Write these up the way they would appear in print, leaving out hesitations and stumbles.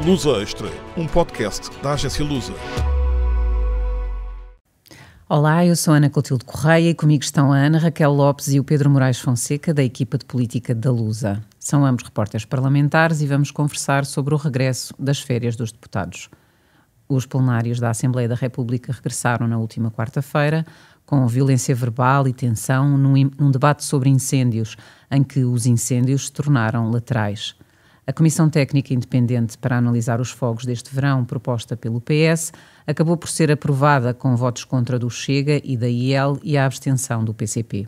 Lusa Extra, um podcast da agência Lusa. Olá, eu sou Ana Clotilde Correia e comigo estão a Ana Raquel Lopes e o Pedro Moraes Fonseca, da equipa de política da Lusa. São ambos repórteres parlamentares e vamos conversar sobre o regresso das férias dos deputados. Os plenários da Assembleia da República regressaram na última quarta-feira, com violência verbal e tensão, num debate sobre incêndios, em que os incêndios se tornaram laterais. A Comissão Técnica Independente para analisar os fogos deste verão, proposta pelo PS, acabou por ser aprovada com votos contra do Chega e da IEL e a abstenção do PCP.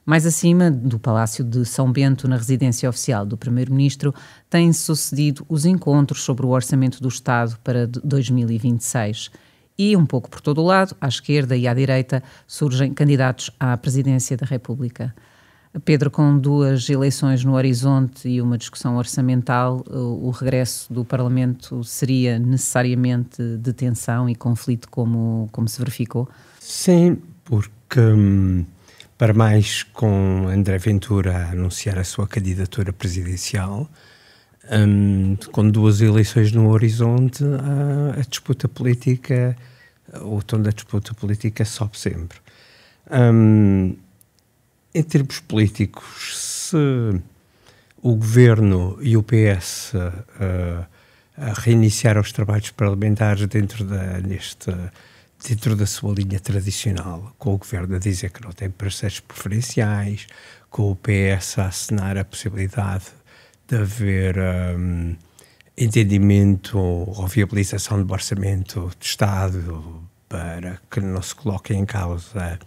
Mais acima do Palácio de São Bento, na residência oficial do Primeiro-Ministro, têm-se sucedido os encontros sobre o Orçamento do Estado para 2026. E, um pouco por todo o lado, à esquerda e à direita, surgem candidatos à Presidência da República. Pedro, com duas eleições no horizonte e uma discussão orçamental, o regresso do Parlamento seria necessariamente de tensão e conflito como se verificou? Sim, porque para mais com André Ventura a anunciar a sua candidatura presidencial, com duas eleições no horizonte, a disputa política, o tom da disputa política sobe sempre. Em termos políticos, se o Governo e o PS reiniciaram os trabalhos parlamentares dentro da sua linha tradicional, com o Governo a dizer que não tem parceiros preferenciais, com o PS a acenar a possibilidade de haver entendimento ou viabilização do orçamento do Estado para que não se coloque em causa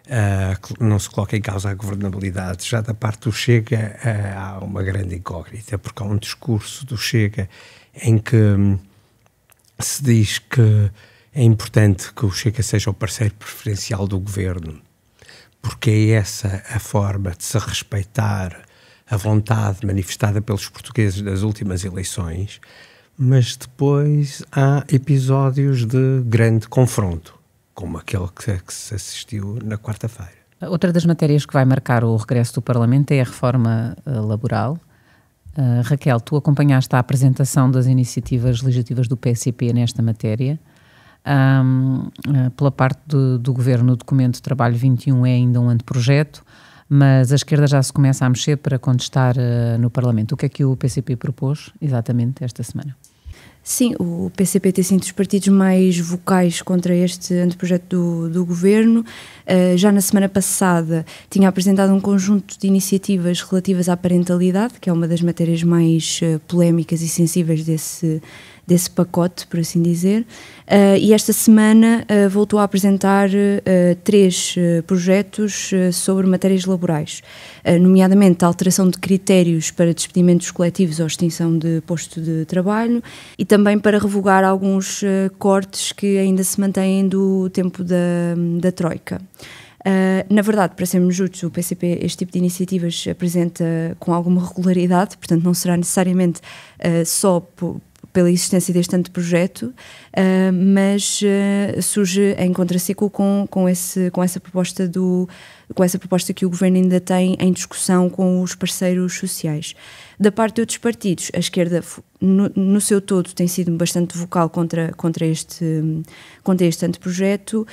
a governabilidade. Já da parte do Chega há uma grande incógnita, porque há um discurso do Chega em que se diz que é importante que o Chega seja o parceiro preferencial do Governo, porque é essa a forma de se respeitar a vontade manifestada pelos portugueses nas últimas eleições, mas depois há episódios de grande confronto, como aquele que se assistiu na quarta-feira. Outra das matérias que vai marcar o regresso do Parlamento é a reforma laboral. Raquel, tu acompanhaste a apresentação das iniciativas legislativas do PCP nesta matéria. Pela parte do Governo, o documento de Trabalho 21 é ainda um anteprojeto, mas a esquerda já se começa a mexer para contestar no Parlamento. O que é que o PCP propôs exatamente esta semana? Sim, o PCP tem sido dos partidos mais vocais contra este anteprojeto do Governo. Já na semana passada tinha apresentado um conjunto de iniciativas relativas à parentalidade, que é uma das matérias mais polémicas e sensíveis desse pacote, por assim dizer, e esta semana voltou a apresentar três projetos sobre matérias laborais, nomeadamente a alteração de critérios para despedimentos coletivos ou extinção de posto de trabalho e também para revogar alguns cortes que ainda se mantêm do tempo da Troika. Na verdade, para sermos justos, o PCP este tipo de iniciativas apresenta com alguma regularidade, portanto não será necessariamente só pela existência deste anteprojeto, mas surge em contraciclo com essa proposta que o Governo ainda tem em discussão com os parceiros sociais. Da parte de outros partidos, a esquerda, no seu todo, tem sido bastante vocal contra este anteprojeto.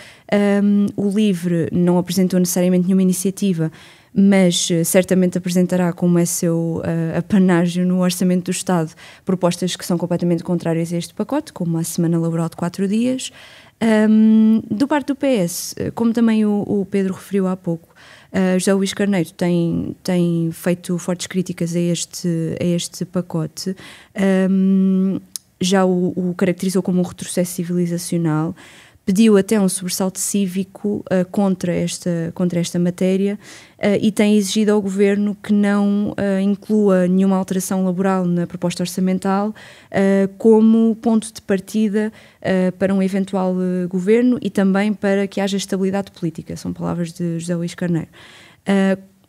O LIVRE não apresentou necessariamente nenhuma iniciativa, mas certamente apresentará, como é seu apanágio no Orçamento do Estado, propostas que são completamente contrárias a este pacote, como a semana laboral de 4 dias. Do parte do PS, como também o Pedro referiu há pouco, José Luís Carneiro tem feito fortes críticas a este pacote, já o caracterizou como um retrocesso civilizacional, pediu até um sobressalto cívico contra esta matéria e tem exigido ao Governo que não inclua nenhuma alteração laboral na proposta orçamental como ponto de partida para um eventual Governo e também para que haja estabilidade política. São palavras de José Luís Carneiro.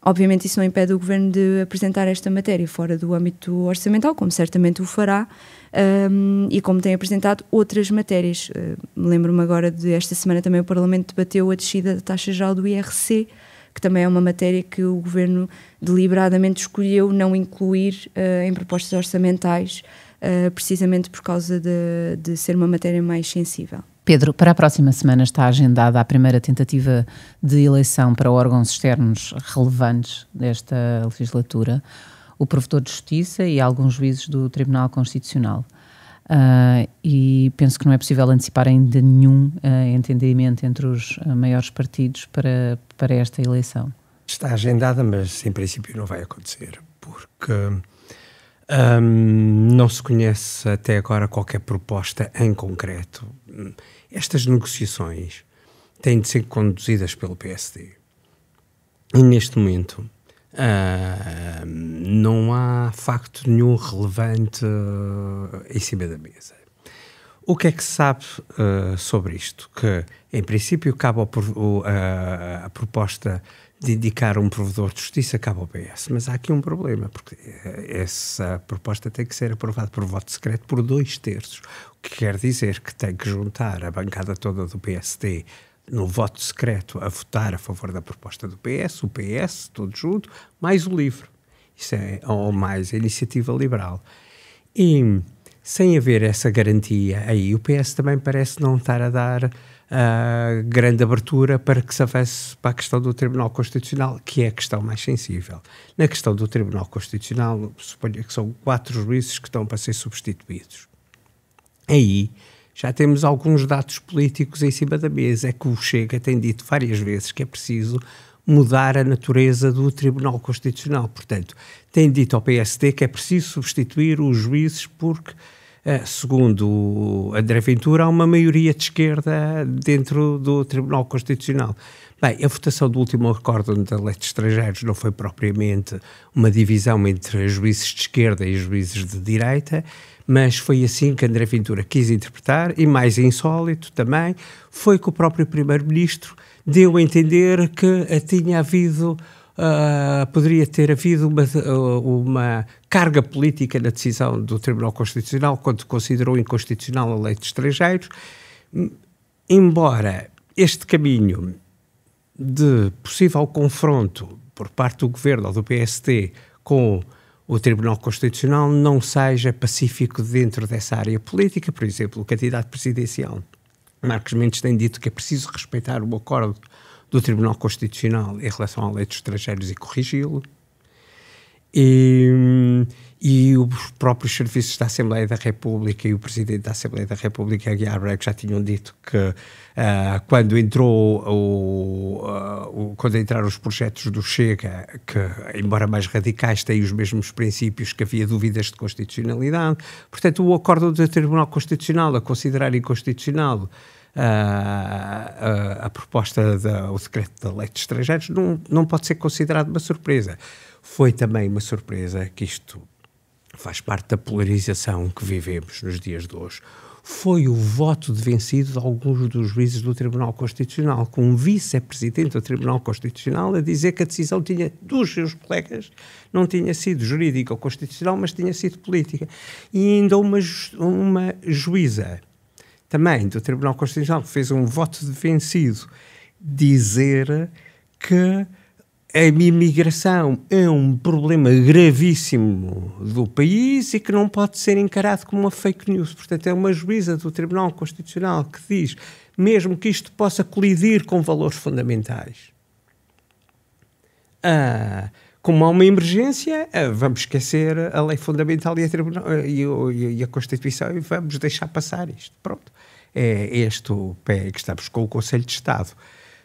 Obviamente isso não impede o Governo de apresentar esta matéria fora do âmbito orçamental, como certamente o fará, e como tem apresentado outras matérias. Lembro-me agora de esta semana também o Parlamento debateu a descida da taxa geral do IRC, que também é uma matéria que o Governo deliberadamente escolheu não incluir em propostas orçamentais precisamente por causa de ser uma matéria mais sensível. Pedro, para a próxima semana está agendada a primeira tentativa de eleição para órgãos externos relevantes desta legislatura, o Provedor de Justiça e alguns juízes do Tribunal Constitucional. E penso que não é possível antecipar ainda nenhum entendimento entre os maiores partidos para esta eleição. Está agendada, mas em princípio não vai acontecer, porque não se conhece até agora qualquer proposta em concreto. Estas negociações têm de ser conduzidas pelo PSD. E neste momento não há facto nenhum relevante em cima da mesa. O que é que se sabe sobre isto? Que, em princípio, cabe a proposta de indicar um provedor de justiça cabe ao PS. Mas há aqui um problema, porque essa proposta tem que ser aprovada por voto secreto por 2/3, o que quer dizer que tem que juntar a bancada toda do PSD no voto secreto a votar a favor da proposta do PS, o PS, todo junto, mais o LIVRE. Isso ou mais a Iniciativa Liberal. E sem haver essa garantia aí, o PS também parece não estar a dar grande abertura para que se avance para a questão do Tribunal Constitucional, que é a questão mais sensível. Na questão do Tribunal Constitucional, suponho que são 4 juízes que estão para ser substituídos. Aí já temos alguns dados políticos em cima da mesa. É que o Chega tem dito várias vezes que é preciso mudar a natureza do Tribunal Constitucional. Portanto, tem dito ao PSD que é preciso substituir os juízes porque, segundo André Ventura, há uma maioria de esquerda dentro do Tribunal Constitucional. Bem, a votação do último acórdão da lei de estrangeiros não foi propriamente uma divisão entre juízes de esquerda e juízes de direita, mas foi assim que André Ventura quis interpretar, e mais insólito também foi que o próprio Primeiro-Ministro deu a entender que tinha havido, poderia ter havido uma carga política na decisão do Tribunal Constitucional quando considerou inconstitucional a lei de estrangeiros, embora este caminho de possível confronto por parte do Governo ou do PSD com o Tribunal Constitucional não seja pacífico dentro dessa área política. Por exemplo, o candidato presidencial Marcos Mendes tem dito que é preciso respeitar o acordo do Tribunal Constitucional em relação à lei dos estrangeiros e corrigi-lo. E os próprios serviços da Assembleia da República e o Presidente da Assembleia da República, Aguiar Branco, já tinham dito que quando entraram os projetos do Chega, que, embora mais radicais, têm os mesmos princípios, que havia dúvidas de constitucionalidade. Portanto, o acordo do Tribunal Constitucional a considerar inconstitucional a proposta, o decreto da lei de estrangeiros, não pode ser considerado uma surpresa. Foi também uma surpresa que isto faz parte da polarização que vivemos nos dias de hoje. Foi o voto de vencido de alguns dos juízes do Tribunal Constitucional, com um vice-presidente do Tribunal Constitucional a dizer que a decisão dos seus colegas não tinha sido jurídica ou constitucional, mas tinha sido política. E ainda uma juíza também do Tribunal Constitucional que fez um voto de vencido dizer que a imigração é um problema gravíssimo do país e que não pode ser encarado como uma fake news. Portanto, é uma juíza do Tribunal Constitucional que diz, mesmo que isto possa colidir com valores fundamentais, como há uma emergência, vamos esquecer a lei fundamental e a Constituição e vamos deixar passar isto. Pronto. É este o pé que estamos com o Conselho de Estado.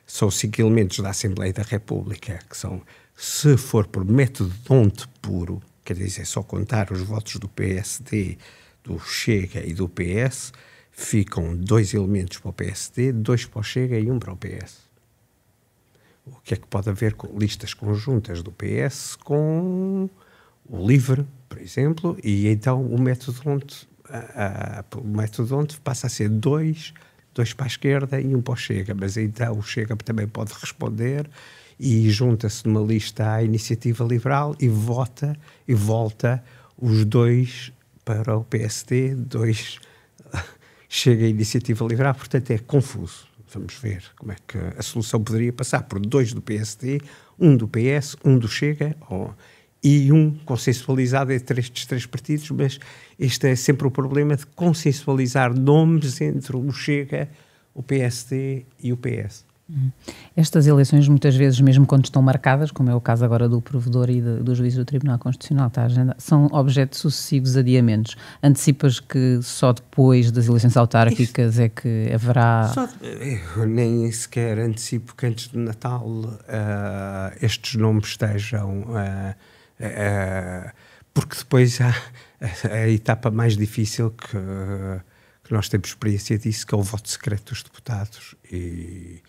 São 5 elementos da Assembleia da República, que são, se for por método de onde puro, quer dizer, só contar os votos do PSD, do Chega e do PS, ficam 2 elementos para o PSD, 2 para o Chega e 1 para o PS. O que é que pode haver com listas conjuntas do PS com o LIVRE, por exemplo, e então o método onde passa a ser 2 para a esquerda e 1 para o Chega, mas então o Chega também pode responder e junta-se numa lista à Iniciativa Liberal e volta os 2 para o PSD, 2 Chega à Iniciativa Liberal, portanto é confuso. Vamos ver como é que a solução poderia passar por 2 do PSD, 1 do PS, 1 do Chega, e um consensualizado entre estes 3 partidos, mas este é sempre o problema de consensualizar nomes entre o Chega, o PSD e o PS. Estas eleições, muitas vezes, mesmo quando estão marcadas, como é o caso agora do provedor e do juiz do Tribunal Constitucional, está a agenda, são objeto de sucessivos adiamentos. Antecipas que só depois das eleições autárquicas é que haverá... Eu nem sequer antecipo que antes de Natal estes nomes estejam... porque depois há a etapa mais difícil que nós temos experiência disso, que é o voto secreto dos deputados, e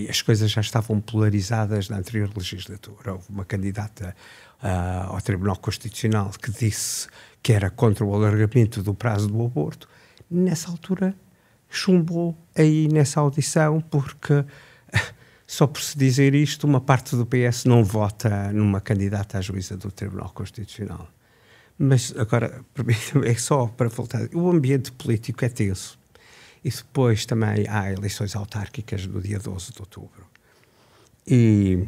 as coisas já estavam polarizadas na anterior legislatura. Houve uma candidata ao Tribunal Constitucional que disse que era contra o alargamento do prazo do aborto. Nessa altura chumbou aí nessa audição, porque só por se dizer isto, uma parte do PS não vota numa candidata à juíza do Tribunal Constitucional. Mas agora, é só para voltar, o ambiente político é tenso. E depois também há eleições autárquicas no dia 12 de outubro. E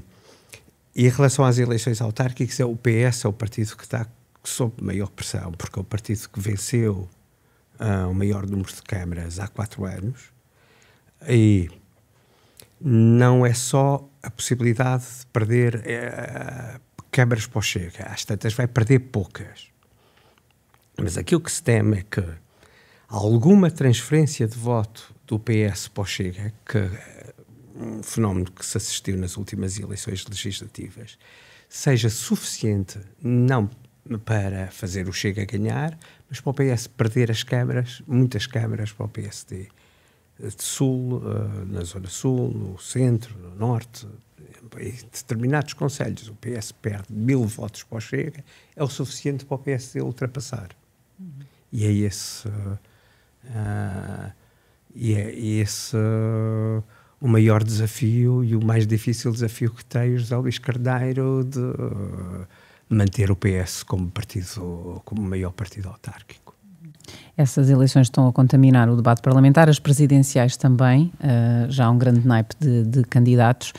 em relação às eleições autárquicas, o PS é o partido que está sob maior pressão, porque é o partido que venceu o maior número de câmaras há 4 anos. E não é só a possibilidade de perder câmaras para o Chega. Às tantas vai perder poucas. Mas aquilo que se teme é que alguma transferência de voto do PS para o Chega, que é um fenómeno que se assistiu nas últimas eleições legislativas, seja suficiente não para fazer o Chega ganhar, mas para o PS perder as câmaras, muitas câmaras para o PSD. De Sul, na Zona Sul, no Centro, no Norte, em determinados concelhos, o PS perde 1000 votos para o Chega, é o suficiente para o PSD ultrapassar. E é esse... o maior desafio e o mais difícil desafio que tem o José Luís Carneiro de manter o PS como partido, como maior partido autárquico. Essas eleições estão a contaminar o debate parlamentar, as presidenciais também, já há um grande naipe de candidatos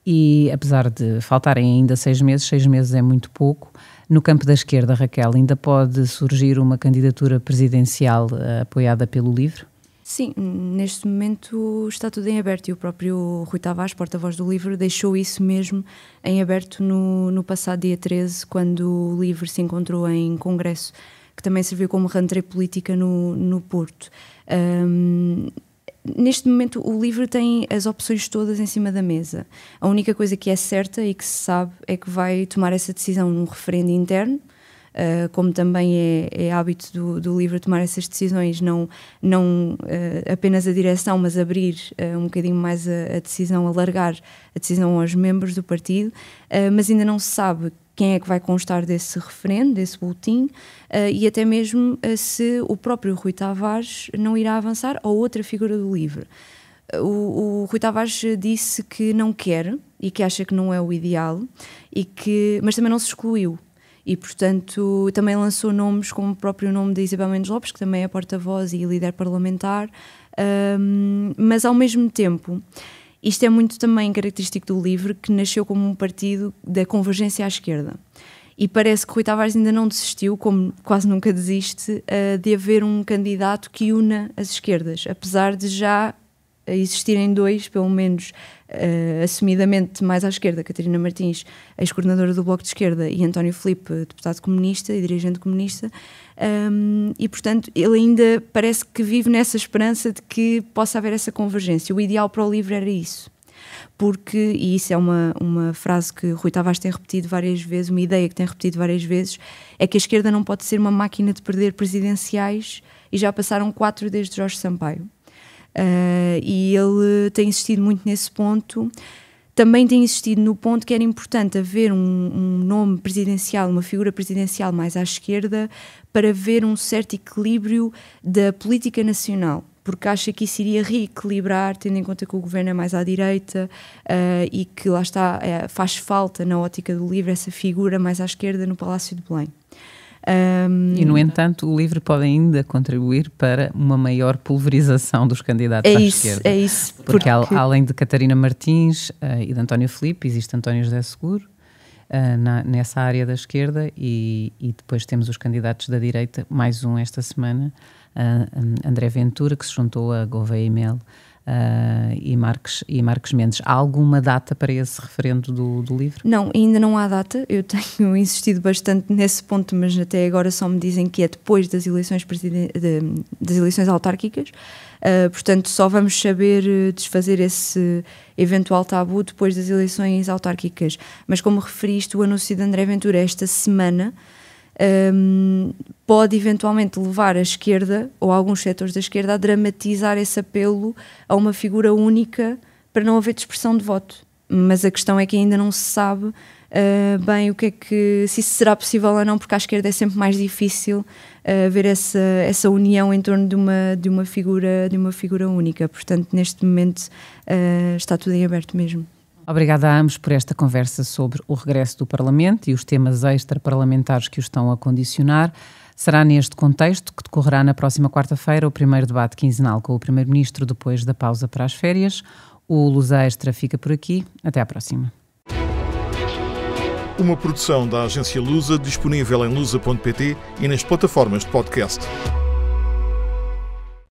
e apesar de faltarem ainda 6 meses é muito pouco. No campo da esquerda, Raquel, ainda pode surgir uma candidatura presidencial apoiada pelo LIVRE? Sim, neste momento está tudo em aberto e o próprio Rui Tavares, porta-voz do LIVRE, deixou isso mesmo em aberto no passado dia 13, quando o LIVRE se encontrou em congresso, que também serviu como rentrée política no Porto. Neste momento o LIVRE tem as opções todas em cima da mesa. A única coisa que é certa e que se sabe é que vai tomar essa decisão num referendo interno, como também é hábito do LIVRE tomar essas decisões, não apenas a direção, mas abrir um bocadinho mais a decisão, alargar a decisão aos membros do partido, mas ainda não se sabe quem é que vai constar desse referendo, desse boletim, e até mesmo se o próprio Rui Tavares não irá avançar ou outra figura do LIVRE. O Rui Tavares disse que não quer e que acha que não é o ideal, mas também não se excluiu. E, portanto, também lançou nomes como o próprio nome de Isabel Mendes Lopes, que também é porta-voz e líder parlamentar, mas ao mesmo tempo... Isto é muito também característico do LIVRE, que nasceu como um partido da convergência à esquerda. E parece que Rui Tavares ainda não desistiu, como quase nunca desiste, de haver um candidato que una as esquerdas, apesar de já existirem 2, pelo menos assumidamente mais à esquerda, Catarina Martins, ex-coordenadora do Bloco de Esquerda, e António Filipe, deputado comunista e dirigente comunista, e portanto ele ainda parece que vive nessa esperança de que possa haver essa convergência. O ideal para o LIVRE era isso, porque, e isso é uma frase que Rui Tavares tem repetido várias vezes, uma ideia que tem repetido várias vezes, é que a esquerda não pode ser uma máquina de perder presidenciais, e já passaram 4 desde Jorge Sampaio. E ele tem insistido muito nesse ponto. Também tem insistido no ponto que era importante haver um nome presidencial, uma figura presidencial mais à esquerda, para haver um certo equilíbrio da política nacional, porque acha que isso iria reequilibrar, tendo em conta que o governo é mais à direita e que lá está, faz falta na ótica do LIVRE essa figura mais à esquerda no Palácio de Belém. E, no entanto, o LIVRE pode ainda contribuir para uma maior pulverização dos candidatos à esquerda. É isso. Porque além de Catarina Martins e de António Filipe, existe António José Seguro, nessa área da esquerda, e depois temos os candidatos da direita, mais um esta semana, André Ventura, que se juntou a Gouveia e Melo, e Marques Mendes. Há alguma data para esse referendo do LIVRE? Não, ainda não há data. Eu tenho insistido bastante nesse ponto, mas até agora só me dizem que é depois das eleições, das eleições autárquicas. Portanto, só vamos saber desfazer esse eventual tabu depois das eleições autárquicas. Mas como referiste, o anúncio de André Ventura esta semana pode eventualmente levar a esquerda, ou alguns setores da esquerda, a dramatizar esse apelo a uma figura única para não haver dispersão de voto. Mas a questão é que ainda não se sabe bem se isso será possível ou não, porque à esquerda é sempre mais difícil ver essa união em torno de uma figura única. Portanto, neste momento está tudo em aberto mesmo. Obrigada a ambos por esta conversa sobre o regresso do Parlamento e os temas extra-parlamentares que o estão a condicionar. Será neste contexto que decorrerá na próxima quarta-feira o primeiro debate quinzenal com o Primeiro-Ministro depois da pausa para as férias. O Lusa Extra fica por aqui. Até à próxima. Uma produção da agência Lusa, disponível em lusa.pt e nas plataformas de podcast.